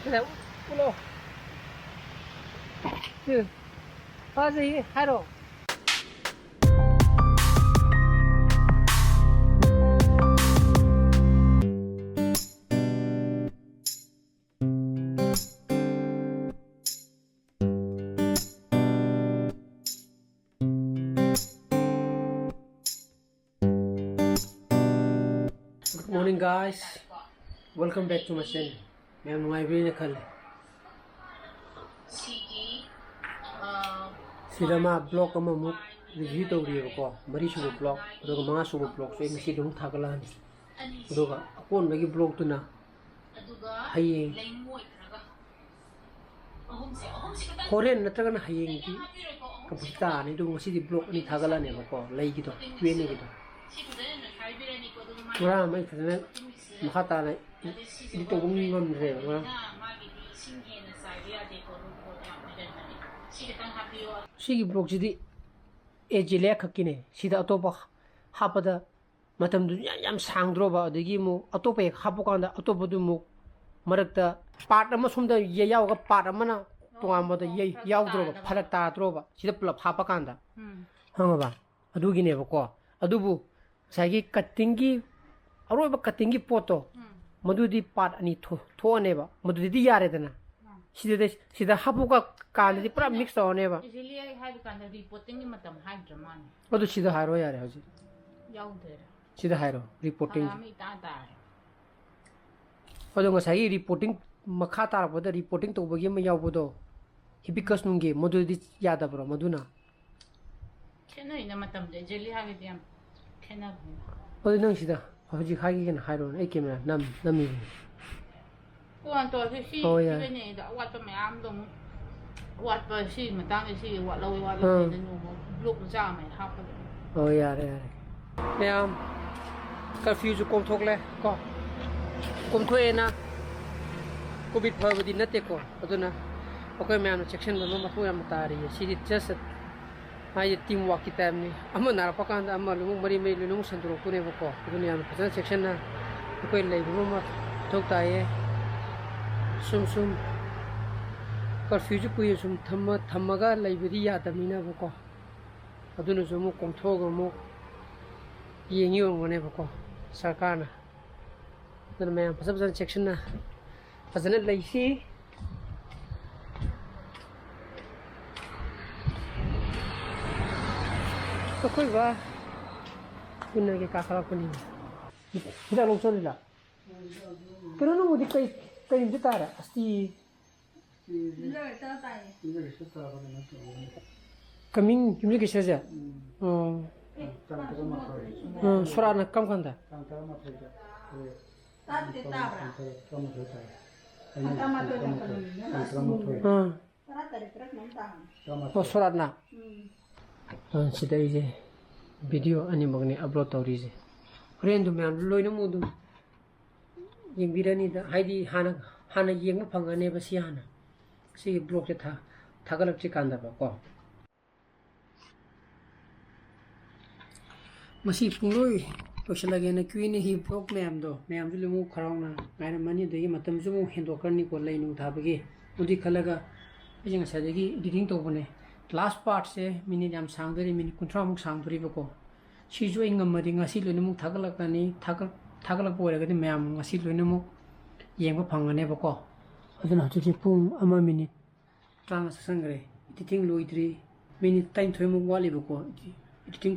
그래 울어 그 가서 하러 Good morning guys, welcome back to my channel. मैं नुआइबरी खल सिरमा blog अमा मु रिव्यू तौरीबको मरी सुबो ब्लॉग अदुगा मंगा सुबो ब्लॉग से ngasi dum thagala अदुगा अकोन बगी ब्लॉग तुना हयें होरेन नत्रगन हयें की कपुता नि दु ngasi di ब्लॉग नि thagala ne bako lei gi to twene gi to tura mai thana makata na ito gum ngom re wa 시기 블록지디 에질레 khakine sida atopa hapada matam du yam sangdroba adigi mu atopa ek hapukanda atopa du mu marakta part ama sumda ye yaw ga part amana tongamba da ye yawdroba phalak ta droba sida pulap hapakanda hangaba adugine bako adubu sagi cutting gi aroba cutting gi poto madudi part ani thoneba madudi yare dana sida hapuka कांदे पूरा mix होने बा इसलिए high कांदे reporting की मतलब high drama ने वो तो सीधा हारो यार है जी याव दे सीधा हारो रिपोर्टिंग हमें ता वो जो ngसाई रिपोर्टिंग मखा तार बद रिपोर्टिंग तो बगी में याव बदो हिबिकस नुंगे मधु दि यादा ब्रो मधुना खेना इन मतलब दे जेली हागे दिया खेना वो नंग सीधा हजी खागी के हारो ए कैमरा नमी कुआं तो सी ने दा वाट तो मैं आम दोวัดไปสิมันตั้งไอ้สิวัดเราวัดเราเนี่ยนูลูกจ้าไหมครับโอ้ยาเลยเนี่ยกัฟิวจะกลมทกเลยก็กลมทกเองนะกูบิดพอดีนัดเตะก่อนเอาตัวนะโอเคแม่เซ็กชันมันมาพูดมาตาดีสิดิจัสให้ทีมวอร์กที่เต็มนี่อามันน่ารักกันอามันลุงมารีไม่ลุงสันตุรกุเนี่ยบุกตัวนี้มันพัฒนาเซ็กชันนะโอเคเลยมันมาทกตายซุ่มकर्फ्यू जो पुय सुम थम्मगा लाइब्रेरी यादमीना बको अदुन जो मु कोंथोग मु येंगी ओंगने बको सरकार ना दन मैं फसब सेक्शन ना फजन लैसी तो कोई बा कुन्ना के काखला कुनी इधर लोग चलिला pero no mudi kai jitara asti coming communication saja suara nak kam kanda oh suara na sida ije video ani magne upload tauri je friend me loina mudu yang birani da haidi hana yeng phangane ba siana सी blog से था थागलक ची कांदा बा को मसी पुंगलोय तोसलागे न queen ही blog ma'am जो लेमु खरावना गायना मानि दगी मतम जुमु हेंदोकरनी को लैनु थाबगे उदी खलगा एजिंग सादेगी एडिटिंग तोबने लास्ट पार्ट से मिनिट याम सांगदरी मिनिट 30 मुक सांगदरी बको सिजो इंगमदि ngasi लोइनमु थागलकनी थागलक बोरगदि मैम ngasi लोइनमु येंबो फंगने बको अदुना हजि पुंग अमा मिनिट ट्रांग संगरे एडिटिंग लोइद्री मिनिट टाइम थोइमु वाली बको एडिटिंग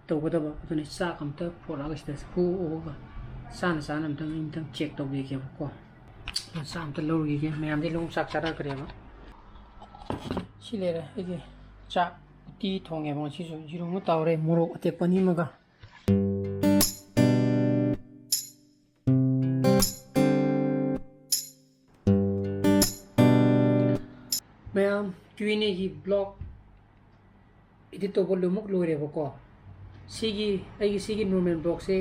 तौगदब अदुना चा कमता फोरागा सिदा फु ओगा सान अमतंग इंतंग चेक तौबिगे बको चा अमता लौरिगे मैम दि लोंग चाक चारा करेबा सिलेरा एजे चा ती थोंगे म सिसु जिरोंगु तावरे मोरोक अते पनि मगा मैम क्वीने की ब्लॉग इधर तो बोलो मुक लोरे बको सिगी नॉर्मल ब्लॉग से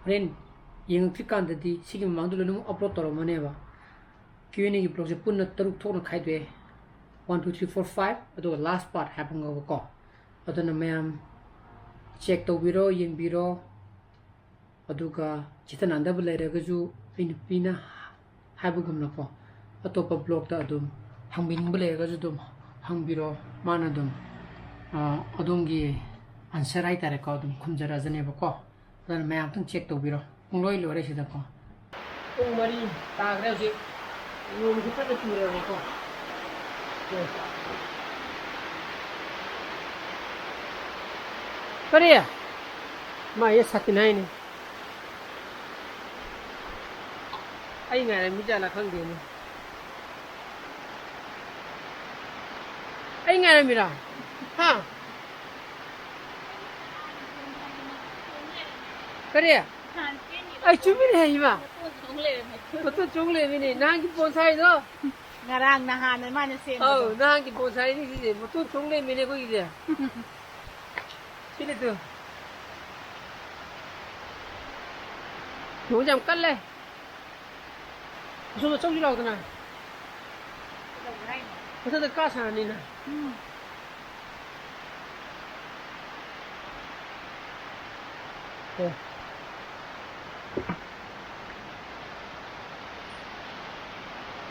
रेन यंग फिकान ददी सिगी मांग दलो नुम अपलोड तरो मने बा क्वीने की ब्लॉग से पुन्ना तरुक थोन खाइ दे 1 2 3 4 5 अदो लास्ट पार्ट हैपन गो बको अदना मैम चेक तो बिरो यंग बिरो अदुगा चितन अंदब लेरगजु इन पिना हाबुगम नको ꯑꯇꯣꯞꯄ ꯕ꯭ꯂꯣꯛꯇ ꯑꯗꯨꯝ ꯍꯪꯕꯤꯅꯤꯡꯕ ꯂꯩꯔꯒꯁꯨ ꯑꯗꯨꯝ ꯍꯪꯕꯤꯔꯣ ꯃꯥꯅ ꯑꯗꯨꯝ ꯑꯗꯣꯝꯒꯤ ꯑꯟꯁꯔ ꯍꯥꯏꯇꯥꯔꯦꯀꯣ ꯑꯗꯨꯝ ꯈꯨꯝꯖꯔꯖꯅꯦꯕꯀꯣ ꯑꯗꯨꯅ ꯃꯌꯥꯝ ꯑꯝꯇꯪ ꯆꯦꯛ ꯇꯧꯕꯤꯔꯣ ꯄꯨꯡꯂꯣꯏ ꯂꯣꯏꯔꯦ ꯁꯤꯗꯀꯣ ꯄꯨꯡ 4 ꯇꯥꯈ꯭ꯔꯦ ꯍꯧꯖꯤꯛ ꯅꯣꯡꯁꯨ ꯀꯟꯅ ꯆꯨꯔꯦꯕꯀꯣ ꯀꯔꯤ ꯃꯥꯏ ꯁꯥꯇꯤꯟ ꯍꯥꯏꯅꯤ ꯑꯩ ꯉꯥꯏꯔꯝꯃꯤꯖꯥꯠꯂ ꯈꯪꯗꯦꯅꯦ ꯑꯩ ꯉꯥꯏꯔꯝꯃꯤꯔꯥ ꯍꯥ ꯀꯔꯤ ꯑꯩ ꯆꯨꯝꯃꯤꯅꯦ ꯏꯃꯥ ꯃꯇꯨ ꯆꯣꯡ ꯂꯩꯔꯝꯃꯤꯅꯦ ꯅꯍꯥꯟꯒꯤ ꯕꯣꯟꯁꯥꯏꯗꯣ ngarang nahan mana sem ꯑꯧ ꯅꯍꯥꯟꯒꯤ ꯕꯣꯟꯁꯥꯏꯅꯤ ꯁꯤꯁꯦ ꯃꯇꯨ ꯆꯣꯡ ꯂꯩꯔꯝꯃꯤꯅꯦ ꯑꯩꯈꯣꯏꯒꯤꯁꯦ ꯁꯤꯅꯤ ꯇꯨ ꯅꯣꯡꯁꯦ ꯌꯥꯝ ꯀꯜꯂꯦ ꯑꯁꯣꯝꯗ ꯆꯧꯁꯤ ꯂꯥꯎꯗꯅ ꯃꯊꯛꯇ ꯀꯥ ꯁꯥꯔꯅꯤꯅ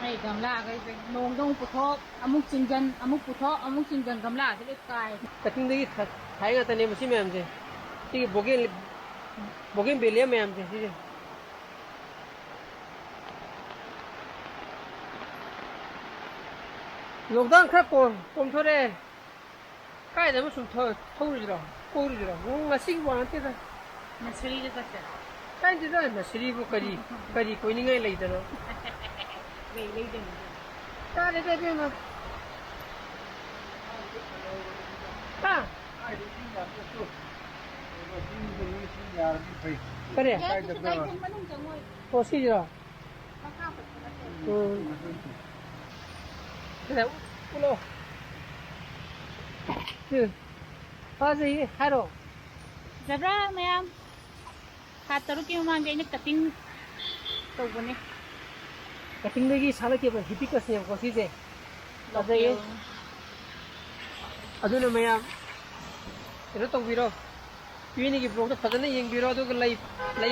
ai gamla cái nong dong puthok amuk chingjan amuk puthok amuk chingjan gamla se kai ꯀꯛꯆꯤꯡꯗꯒꯤ ꯊꯥꯏ ꯉꯥꯛꯇꯅꯦ ꯃꯁꯤ ꯃꯌꯥꯝꯁꯦ ꯁꯤꯒꯤ ꯕꯣꯒꯦꯟ ꯕꯦꯂꯤꯌꯥ ꯃꯌꯥꯝꯁꯦ ꯁꯤꯁꯦ ꯂꯣꯛꯗꯥꯎꯟ ꯈꯔ ꯀꯣꯝꯊꯣꯔꯛꯑꯦ ꯀꯥꯏꯗ ꯑꯃ ꯁꯨꯝ ꯊꯧꯔꯨꯁꯤꯔꯣ ꯀꯣꯏꯔꯨꯁꯤꯔꯣ ꯉꯁꯤꯒꯤ ꯋꯥ ꯅꯠꯇꯦꯗ nasri de kata ꯀꯥꯏꯗꯦꯗ ꯅꯁꯔꯤꯕꯨ ꯀꯔꯤ ꯀꯣꯏꯅꯤꯡꯉꯥꯏ ꯂꯩꯗꯅꯣ gai gai de ꯀꯥꯏꯗꯦꯗ ꯏꯕꯦꯝꯃ ꯍꯥ ꯀꯔꯤ ꯑꯣ ꯁꯤꯁꯤꯔꯣ 그래, 울어. fazei, haro. Zabra mayam khataru ki mang ge ni cutting tawbane Cutting lagi salah ke ba hibiscus ne ko sije. Fazei. Aduna mayam. Ino tawbiro. Pini ki blog ta fazana yengbiro aduga lay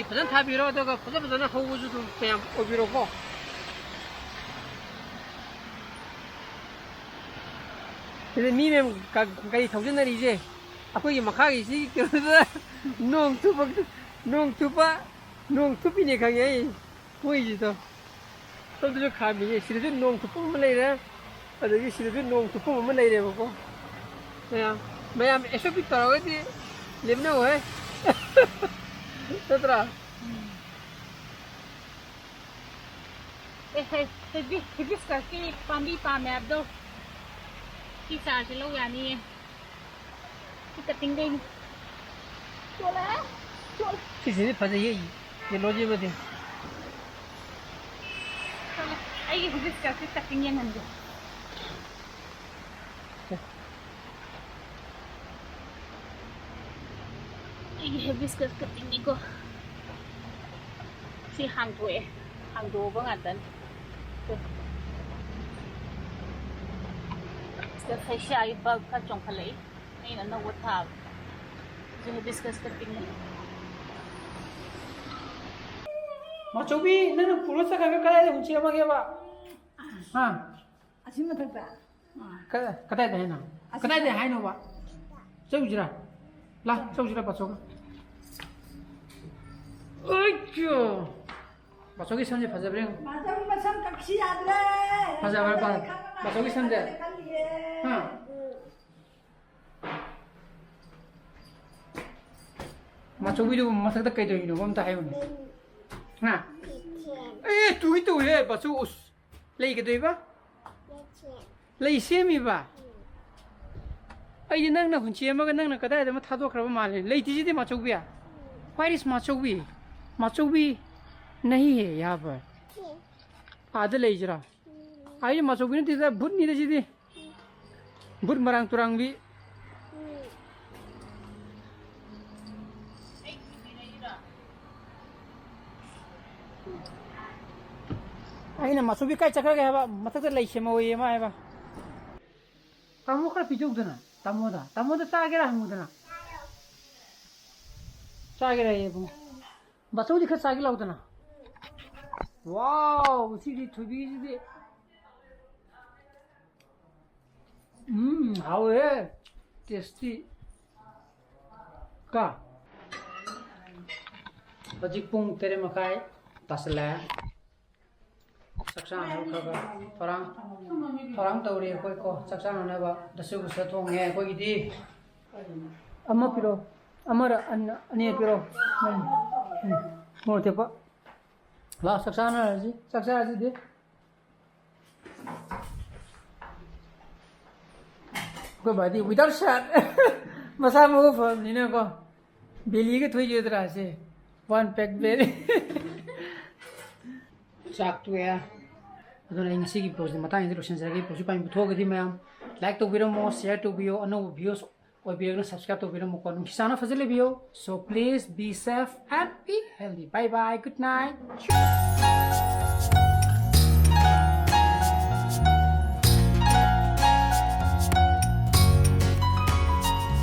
fazana thabiro aduga fazana hawuju dum mayam obiro ko. 근데 미면 가이 정전날이 이제 아빠기 막하기 시기로다 농투비니 강에 보이지도 또도 가미 시리즈 농투뿐만 내라 어디 시리즈 농투뿐만 내려 보고 매야 에쇼 빅터라고지 렘나 왜 얘들아 hibiscus ki pambi pam abdo ki sa se lo ya ni ki cutting dei chola किसी फंसे ये logy में थे ai hibiscus ki cutting yan hande ai hibiscus cutting ni ko si hang do ba ngatan cái phải xài bag cả trong khẩu này là nó vượt tháp rồi hibiscus cutting này mà chú bi nên là phụ nữ sẽ cái này cũng chia mà kia ba ha asim mà thật ba cái này thế nào cái này hay nào ba sao vậy ra là sao vậy ra bắt số ơi chưa bắt số cái sân gì phải giờ 맞아, 참 같이 하래. 맞아, 맞아. 맞아, 여기 선대. 응. 맞아, 우리도 맞다 까이도 이거 뭔다 해요. 나. 에, 두기 또 해. 맞아, 옷. 레이게 돼 봐. 레이 셈이 봐. 아이 너는 훈치 에마가 너는 그다에 뭐 타도 그러고 말해. 레이 디지데 맞아 우비야. Where is 맞아 우비? 맞아 우비 नहीं है यहाँ पर आधे ले जरा आइए माचोगी नहीं दिखता भूत नहीं देखी थी भूत मरांग तुरांग भी आई ना माचो भी कई चक्कर गया बा मतलब तो ले शेमा हुई है माँ बा तामो कर पिजोक देना तामो दा चागे रहा हम देना चागे रहा ये वो बच्चों दिखा चागे लाओ देना वाव सीधी थुबी सीधी how is tasty. Ka. Hajik pung tere makai tasla. Saksan hai ka parang tauri koi ko saksan na ba dasu ko sa thong he koi di. Amma piro. Amara ani piro. Mo te pa. La saksan na ji. Saksan ji de. Koi badi without shot. Masa mo ko ni na ko. Beli ke thoi jodra se. One pack berry. Chak tu ya. Adon ai ngasi gi post ni mata ni roshan saragi post pa mi thog di mayam like to video mo share to video ano videos or video subscribe to video mo ko kisana fazile video so please be safe and be healthy bye bye good night